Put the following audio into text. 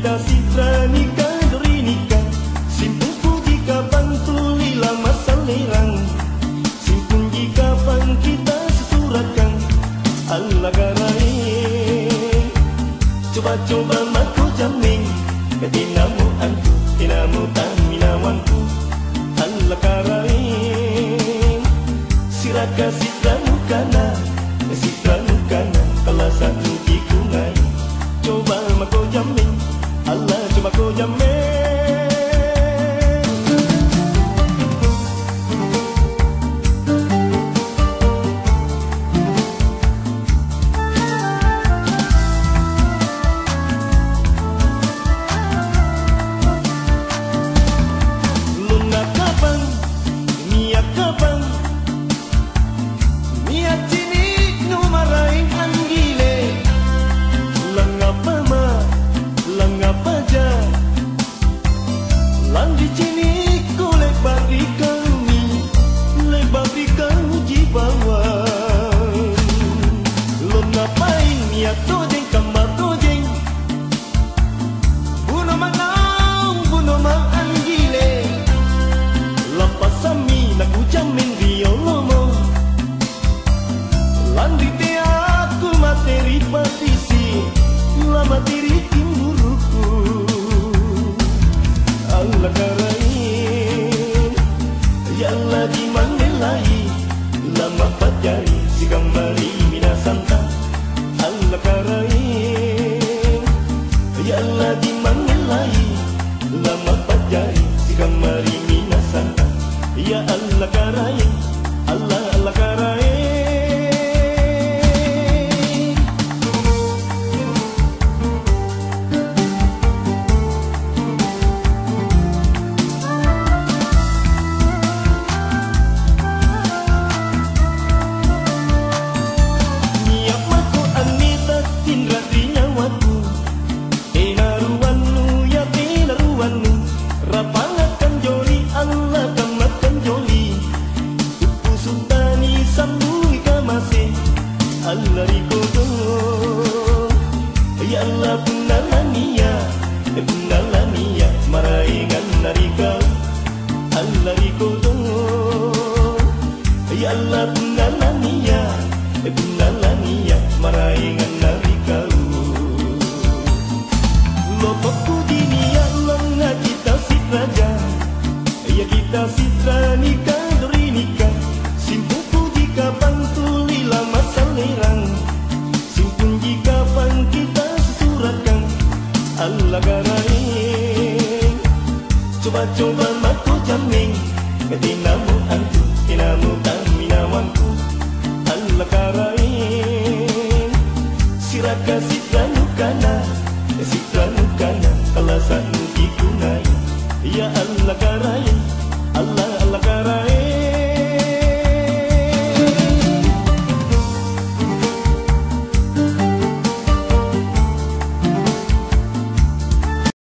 kasih nikah duri nikah. Simpun puji kapan tuli lama salerang. Simpun jika pan kita sesuratkan. Allah garai coba-coba maku jamin ketinamu antu tinamu taminawanku. Allah garai siraka sitramu kana sitramu kana telah satu tikungan. Coba maku jamin Allah coba ku jamin. Ya Allah karai, Allah Allah karai. Niat maku anita tindra di nyawaku. Tinaruanmu ya tinaruanmu. Rapangakan joli Allah kamatkan joli. Tupu sultani sambungi kamase. Allah rikodo ya Allah punalania punalania maraingan narikau. Allah rikodo ya Allah punalania punalania maraingan narikau. Lopokku dinia lenga kita sit raja. Ya kita sitra nikah duri nikah. Simpun puji kapan tuli lama salerang. Simpun jika pan kita sesuratkan. Allah garai coba-coba maku jamin ketinamu antu tinamu taminawanku. Allah garai siraka